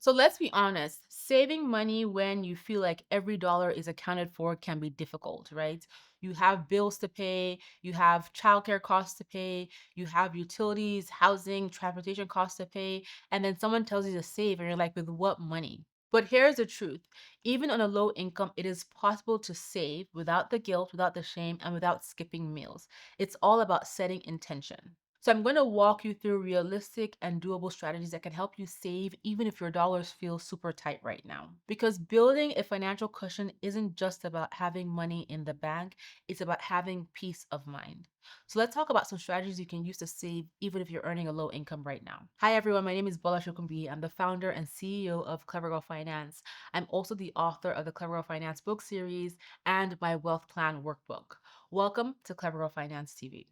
So let's be honest, saving money when you feel like every dollar is accounted for can be difficult, right? You have bills to pay, you have childcare costs to pay, you have utilities, housing, transportation costs to pay, and then someone tells you to save, and you're like, with what money? But here's the truth. Even on a low income, it is possible to save without the guilt, without the shame, and without skipping meals. It's all about setting intention. So I'm going to walk you through realistic and doable strategies that can help you save even if your dollars feel super tight right now. Because building a financial cushion isn't just about having money in the bank, it's about having peace of mind. So let's talk about some strategies you can use to save even if you're earning a low income right now. Hi everyone, my name is Bola Sokunbi. I'm the founder and CEO of Clever Girl Finance. I'm also the author of the Clever Girl Finance book series and my wealth plan workbook. Welcome to Clever Girl Finance TV.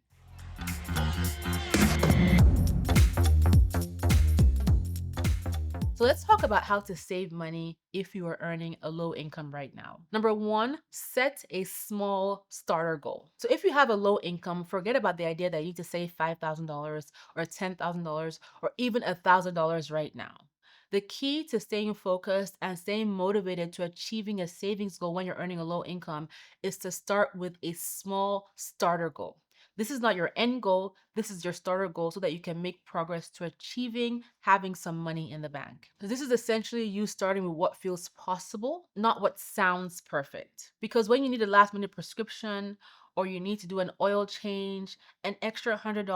So let's talk about how to save money if you are earning a low income right now. Number one, set a small starter goal. So if you have a low income, forget about the idea that you need to save $5,000 or $10,000 or even $1,000 right now. The key to staying focused and staying motivated to achieving a savings goal when you're earning a low income is to start with a small starter goal. This is not your end goal. This is your starter goal so that you can make progress to achieving having some money in the bank. So this is essentially you starting with what feels possible, not what sounds perfect. Because when you need a last minute prescription or you need to do an oil change, an extra $100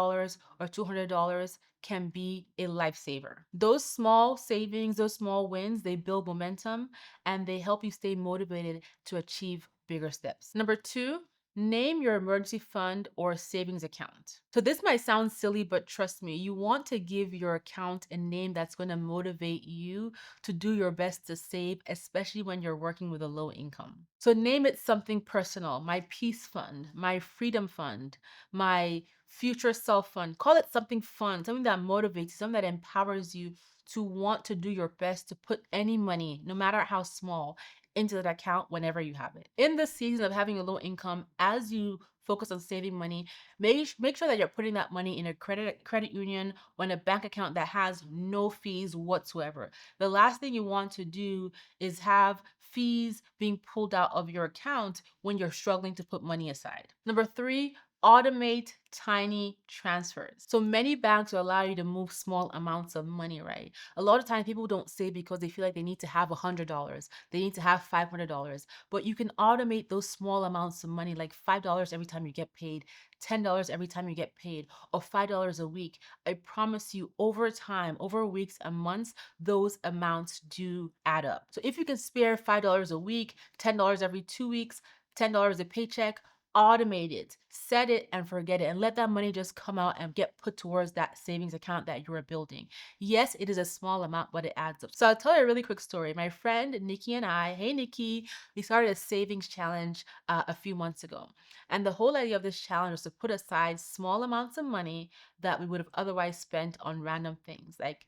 or $200 can be a lifesaver. Those small savings, those small wins, they build momentum and they help you stay motivated to achieve bigger steps. Number two, name your emergency fund or savings account. So this might sound silly, but trust me, you want to give your account a name that's going to motivate you to do your best to save, especially when you're working with a low income. So name it something personal, my peace fund, my freedom fund, my future self fund. Call it something fun, something that motivates you, something that empowers you to want to do your best to put any money, no matter how small, into that account whenever you have it. In the season of having a low income, as you focus on saving money, make sure that you're putting that money in a credit union or in a bank account that has no fees whatsoever. The last thing you want to do is have fees being pulled out of your account when you're struggling to put money aside. Number three, automate tiny transfers. So many banks will allow you to move small amounts of money, right? A lot of times people don't save because they feel like they need to have $100. They need to have $500. But you can automate those small amounts of money, like $5 every time you get paid, $10 every time you get paid, or $5 a week. I promise you, over time, over weeks and months, those amounts do add up. So if you can spare $5 a week, $10 every 2 weeks, $10 a paycheck, automate it, set it and forget it, and let that money just come out and get put towards that savings account that you are building. Yes, it is a small amount, but it adds up. So I'll tell you a really quick story. My friend Nikki and I, hey Nikki, we started a savings challenge a few months ago. And the whole idea of this challenge was to put aside small amounts of money that we would have otherwise spent on random things like,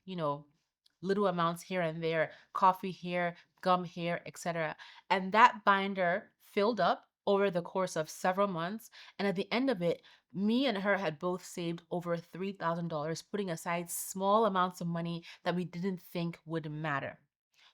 little amounts here and there, coffee here, gum here, etc. And that binder filled up over the course of several months. And at the end of it, me and her had both saved over $3,000, putting aside small amounts of money that we didn't think would matter.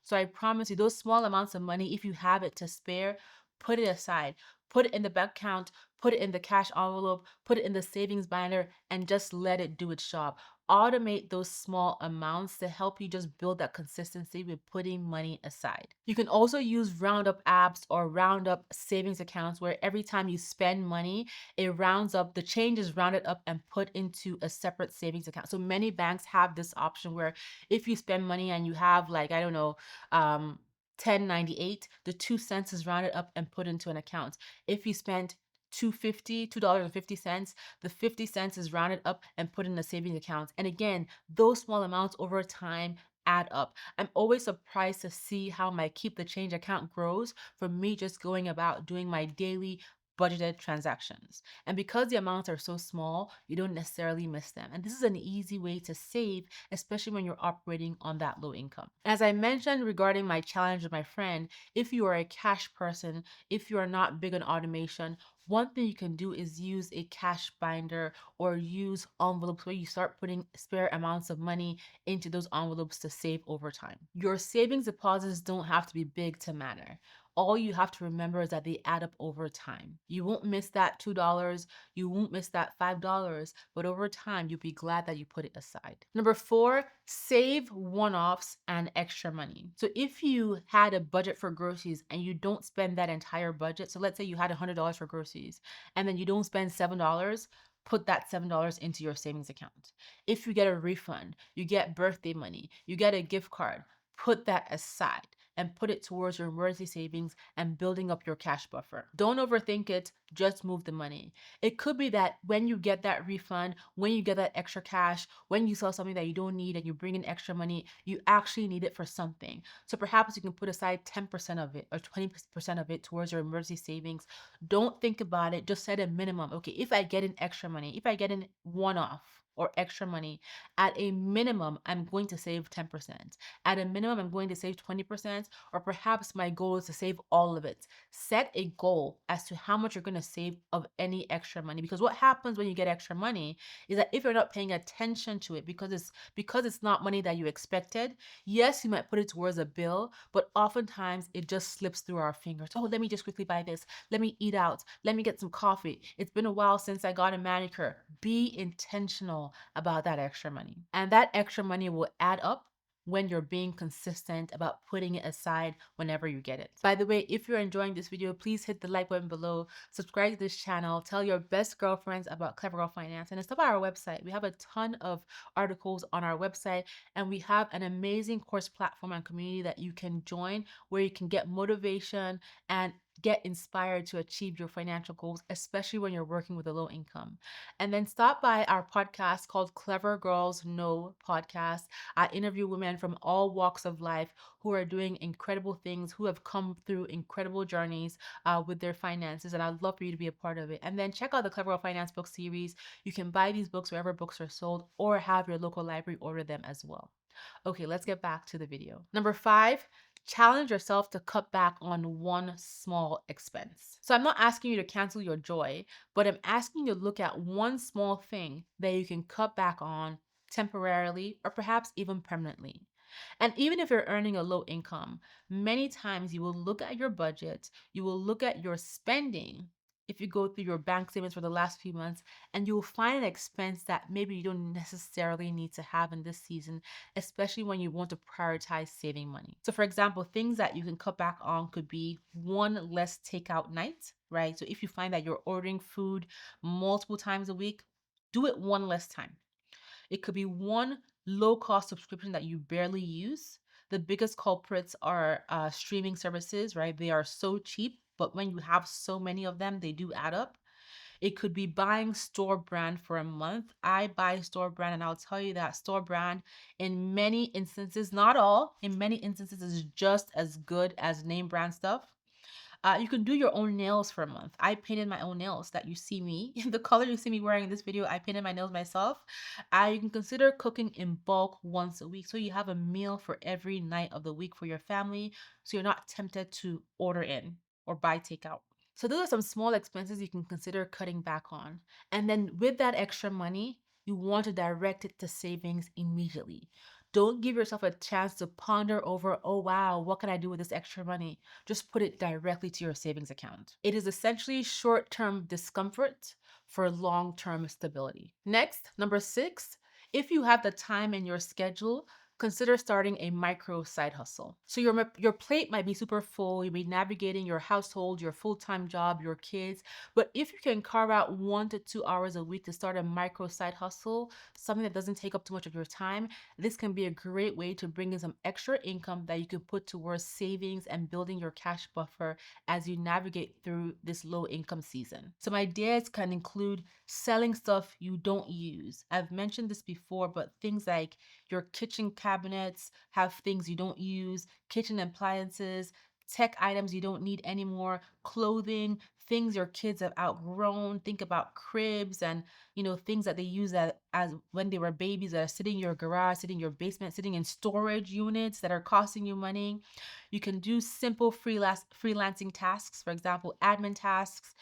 So I promise you, those small amounts of money, if you have it to spare, put it aside. Put it in the bank account, put it in the cash envelope, put it in the savings binder, and just let it do its job. Automate those small amounts to help you just build that consistency with putting money aside. You can also use roundup apps or roundup savings accounts where every time you spend money, it rounds up, the change is rounded up and put into a separate savings account. So many banks have this option where if you spend money and you have, like, I don't know, 10.98, the 2 cents is rounded up and put into an account. If you spent 250, $2.50, the 50 cents is rounded up and put in a savings account. And again, those small amounts over time add up. I'm always surprised to see how my keep the change account grows from me just going about doing my daily budgeted transactions. And because the amounts are so small, you don't necessarily miss them. And this is an easy way to save, especially when you're operating on that low income. As I mentioned regarding my challenge with my friend, if you are a cash person, if you are not big on automation, one thing you can do is use a cash binder or use envelopes where you start putting spare amounts of money into those envelopes to save over time. Your savings deposits don't have to be big to matter. All you have to remember is that they add up over time. You won't miss that $2, you won't miss that $5, but over time, you'll be glad that you put it aside. Number four, save one-offs and extra money. So if you had a budget for groceries and you don't spend that entire budget, so let's say you had $100 for groceries and then you don't spend $7, put that $7 into your savings account. If you get a refund, you get birthday money, you get a gift card, put that aside and put it towards your emergency savings and building up your cash buffer. Don't overthink it, just move the money. It could be that when you get that refund, when you get that extra cash, when you sell something that you don't need and you bring in extra money, you actually need it for something. So perhaps you can put aside 10% of it or 20% of it towards your emergency savings. Don't think about it, just set a minimum. Okay, if I get in extra money, if I get in one off, or extra money, at a minimum, I'm going to save 10%. At a minimum, I'm going to save 20%, or perhaps my goal is to save all of it. Set a goal as to how much you're going to save of any extra money. Because what happens when you get extra money is that if you're not paying attention to it, because it's not money that you expected, yes, you might put it towards a bill, but oftentimes it just slips through our fingers. Oh, let me just quickly buy this. Let me eat out. Let me get some coffee. It's been a while since I got a manicure. Be intentional about that extra money. And that extra money will add up when you're being consistent about putting it aside whenever you get it. By the way, if you're enjoying this video, please hit the like button below, subscribe to this channel, tell your best girlfriends about Clever Girl Finance, and stop by our website. We have a ton of articles on our website, and we have an amazing course platform and community that you can join where you can get motivation and get inspired to achieve your financial goals, especially when you're working with a low income. And then stop by our podcast called Clever Girls Know Podcast. I interview women from all walks of life who are doing incredible things, who have come through incredible journeys with their finances. And I'd love for you to be a part of it. And then check out the Clever Girl Finance book series. You can buy these books wherever books are sold or have your local library order them as well. Okay, let's get back to the video. Number five, challenge yourself to cut back on one small expense. So I'm not asking you to cancel your joy, but I'm asking you to look at one small thing that you can cut back on temporarily or perhaps even permanently. And even if you're earning a low income, many times you will look at your budget, you will look at your spending. If you go through your bank statements for the last few months, and you will find an expense that maybe you don't necessarily need to have in this season, especially when you want to prioritize saving money. So, for example, things that you can cut back on could be one less takeout night, right? So, if you find that you're ordering food multiple times a week, do it one less time. It could be one low cost subscription that you barely use. The biggest culprits are streaming services, right? They are so cheap, but when you have so many of them, they do add up. It could be buying store brand for a month. I buy store brand, and I'll tell you that store brand, in many instances, not all, in many instances, is just as good as name brand stuff. You can do your own nails for a month. I painted my own nails that you see me. The color you see me wearing in this video, I painted my nails myself. You can consider cooking in bulk once a week. So you have a meal for every night of the week for your family. So you're not tempted to order in or buy takeout. So those are some small expenses you can consider cutting back on. And then with that extra money, you want to direct it to savings immediately. Don't give yourself a chance to ponder over, oh wow, what can I do with this extra money? Just put it directly to your savings account. It is essentially short-term discomfort for long-term stability. Next, number six, if you have the time in your schedule, consider starting a micro side hustle. So your plate might be super full, you'll be navigating your household, your full-time job, your kids, but if you can carve out 1 to 2 hours a week to start a micro side hustle, something that doesn't take up too much of your time, this can be a great way to bring in some extra income that you can put towards savings and building your cash buffer as you navigate through this low income season. Some ideas can include selling stuff you don't use. I've mentioned this before, but things like your kitchen cabinets have things you don't use, kitchen appliances, tech items you don't need anymore, clothing, things your kids have outgrown. Think about cribs and, things that they use as when they were babies that are sitting in your garage, sitting in your basement, sitting in storage units that are costing you money. You can do simple freelancing tasks, for example, admin tasks,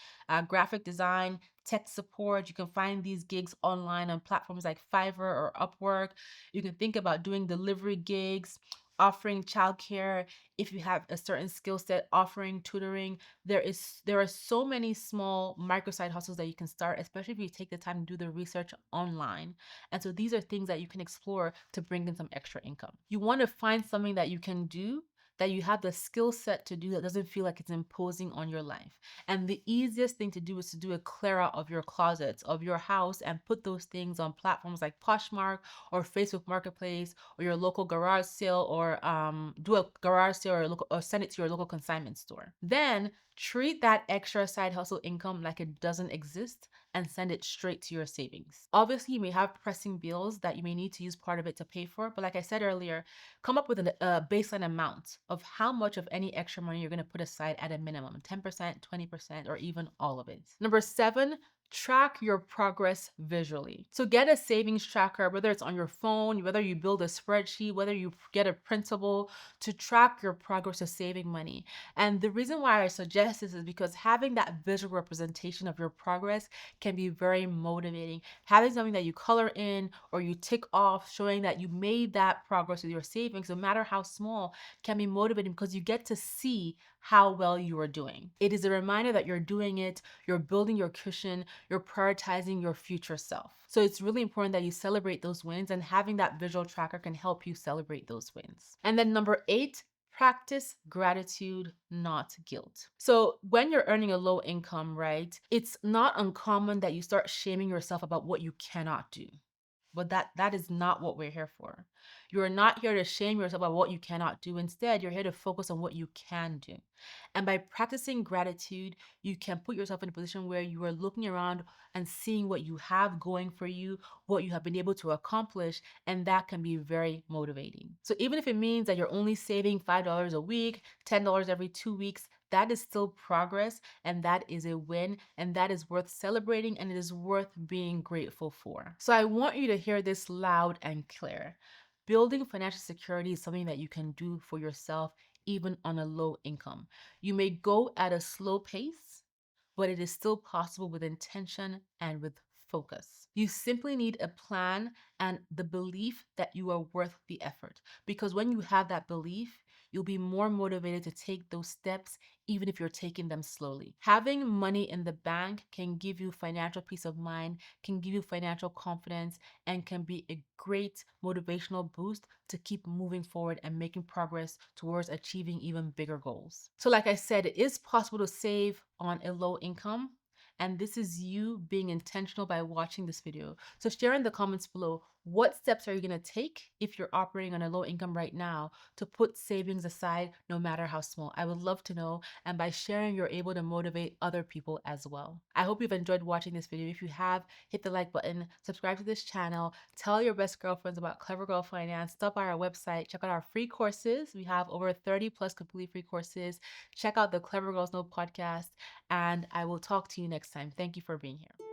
graphic design, tech support. You can find these gigs online on platforms like Fiverr or Upwork. You can think about doing delivery gigs, offering childcare if you have a certain skill set, offering tutoring. There are so many small micro side hustles that you can start, especially if you take the time to do the research online. And so these are things that you can explore to bring in some extra income. You want to find something that you can do, that you have the skill set to do, that doesn't feel like it's imposing on your life. And the easiest thing to do is to do a clear out of your closets, of your house, and put those things on platforms like Poshmark or Facebook Marketplace or your local garage sale, or do a garage sale or send it to your local consignment store. Then treat that extra side hustle income like it doesn't exist and send it straight to your savings. Obviously, you may have pressing bills that you may need to use part of it to pay for, but like I said earlier, come up with a baseline amount of how much of any extra money you're going to put aside at a minimum, 10%, 20%, or even all of it. Number 7, track your progress visually. So get a savings tracker, whether it's on your phone, whether you build a spreadsheet, whether you get a printable, to track your progress of saving money. And the reason why I suggest this is because having that visual representation of your progress can be very motivating. Having something that you color in or you tick off showing that you made that progress with your savings, no matter how small, can be motivating because you get to see how well you are doing. It is a reminder that you're doing it, you're building your cushion, you're prioritizing your future self. So it's really important that you celebrate those wins, and having that visual tracker can help you celebrate those wins. And then number 8, practice gratitude, not guilt. So when you're earning a low income, right, it's not uncommon that you start shaming yourself about what you cannot do. But that is not what we're here for. You are not here to shame yourself about what you cannot do. Instead, you're here to focus on what you can do. And by practicing gratitude, you can put yourself in a position where you are looking around and seeing what you have going for you, what you have been able to accomplish, and that can be very motivating. So even if it means that you're only saving $5 a week, $10 every 2 weeks, that is still progress, and that is a win, and that is worth celebrating, and it is worth being grateful for. So I want you to hear this loud and clear. Building financial security is something that you can do for yourself even on a low income. You may go at a slow pace, but it is still possible with intention and with focus. You simply need a plan and the belief that you are worth the effort. Because when you have that belief, you'll be more motivated to take those steps, even if you're taking them slowly. Having money in the bank can give you financial peace of mind, can give you financial confidence, and can be a great motivational boost to keep moving forward and making progress towards achieving even bigger goals. So, like I said, it is possible to save on a low income. And this is you being intentional by watching this video. So share in the comments below, what steps are you going to take if you're operating on a low income right now to put savings aside, no matter how small? I would love to know. And by sharing, you're able to motivate other people as well. I hope you've enjoyed watching this video. If you have, hit the like button, subscribe to this channel, tell your best girlfriends about Clever Girl Finance, stop by our website, check out our free courses. We have over 30 plus completely free courses. Check out the Clever Girls Know podcast, and I will talk to you next time. Thank you for being here.